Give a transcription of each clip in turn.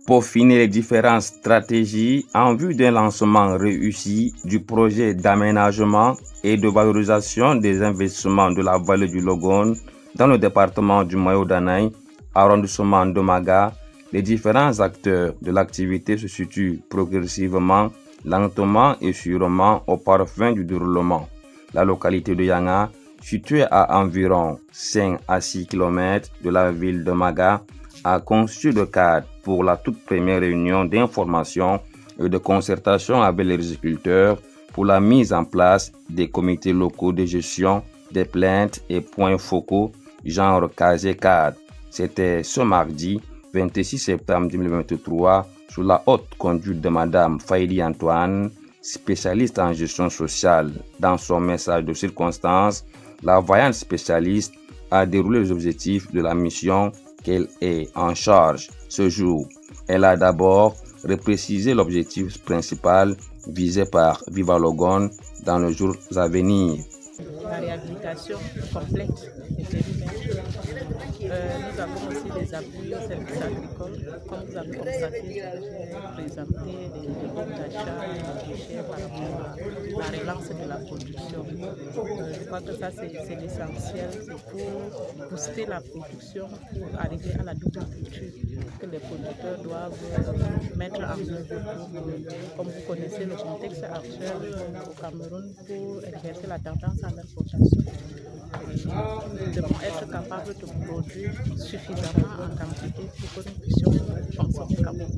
Peaufiner les différentes stratégies en vue d'un lancement réussi du projet d'aménagement et de valorisation des investissements de la vallée du Logone dans le département du Mayo-Danay, arrondissement de Maga, les différents acteurs de l'activité se situent progressivement, lentement et sûrement au parfum du déroulement. La localité de Yanga, située à environ 5 à 6 km de la ville de Maga, a conçu le cadre pour la toute première réunion d'information et de concertation avec les agriculteurs pour la mise en place des comités locaux de gestion des plaintes et points focaux genre casier cadre. C'était ce mardi 26 septembre 2023 sous la haute conduite de Madame Faïdi Antoine, spécialiste en gestion sociale. Dans son message de circonstance, la voyante spécialiste a déroulé les objectifs de la mission qu'elle est en charge ce jour. Elle a d'abord reprécisé l'objectif principal visé par Viva Logone dans les jours à venir. La réhabilitation complète des périmètres. Nous avons aussi des appuis aux services agricoles. Comme vous avez constaté, j'ai présenté les groupes d'achat et des déchets par rapport à la relance de la production. Je crois que ça c'est l'essentiel, c'est pour booster la production, pour arriver à la double culture que les producteurs doivent mettre en œuvre. Comme vous connaissez le contexte actuel au Cameroun pour exercer la tendance à l'importation. Nous devons être capables de produire suffisamment en quantité pour que nous puissions consommer Cameroun.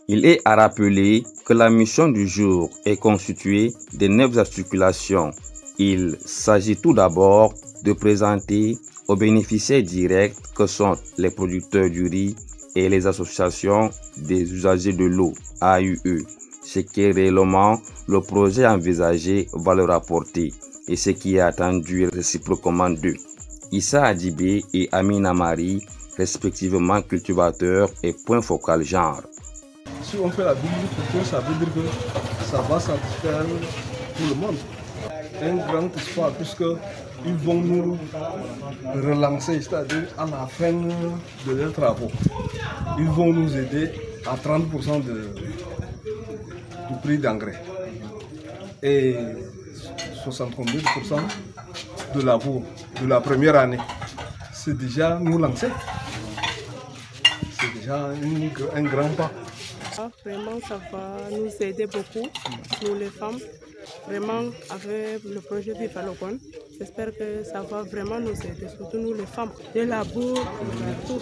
Il est à rappeler que la mission du jour est constituée de 9 articulations. Il s'agit tout d'abord de présenter aux bénéficiaires directs que sont les producteurs du riz et les associations des usagers de l'eau, AUE, ce qui est réellement le projet envisagé va leur apporter et ce qui est attendu réciproquement d'eux. Issa Adibé et Amina Marie, respectivement cultivateurs et point focal genre. Si on fait la double culture, ça veut dire que ça va satisfaire tout le monde. Un grand espoir puisqu'ils vont nous relancer, c'est-à-dire à la fin de leurs travaux. Ils vont nous aider à 30% du prix d'engrais et 72% de labour de la première année. C'est déjà nous lancer. C'est déjà un grand pas. Vraiment, ça va nous aider beaucoup, nous les femmes. Vraiment, avec le projet Viva Logone, j'espère que ça va vraiment nous aider, surtout nous les femmes. Les labours,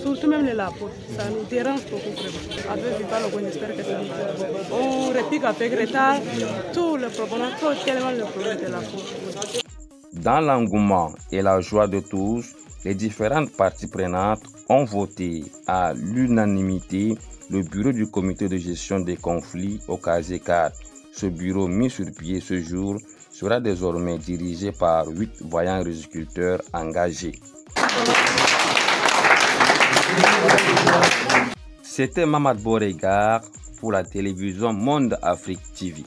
surtout même les labours, ça nous dérange beaucoup vraiment. Avec Viva Logone, j'espère que ça nous aide. On réplique avec retard tout le problème, tellement le problème de la peau. Dans l'engouement et la joie de tous, les différentes parties prenantes ont voté à l'unanimité le bureau du comité de gestion des conflits au casier 4. Ce bureau mis sur pied ce jour sera désormais dirigé par 8 voyants agriculteurs engagés. C'était Mamad Boregar pour la télévision Monde Afrique TV.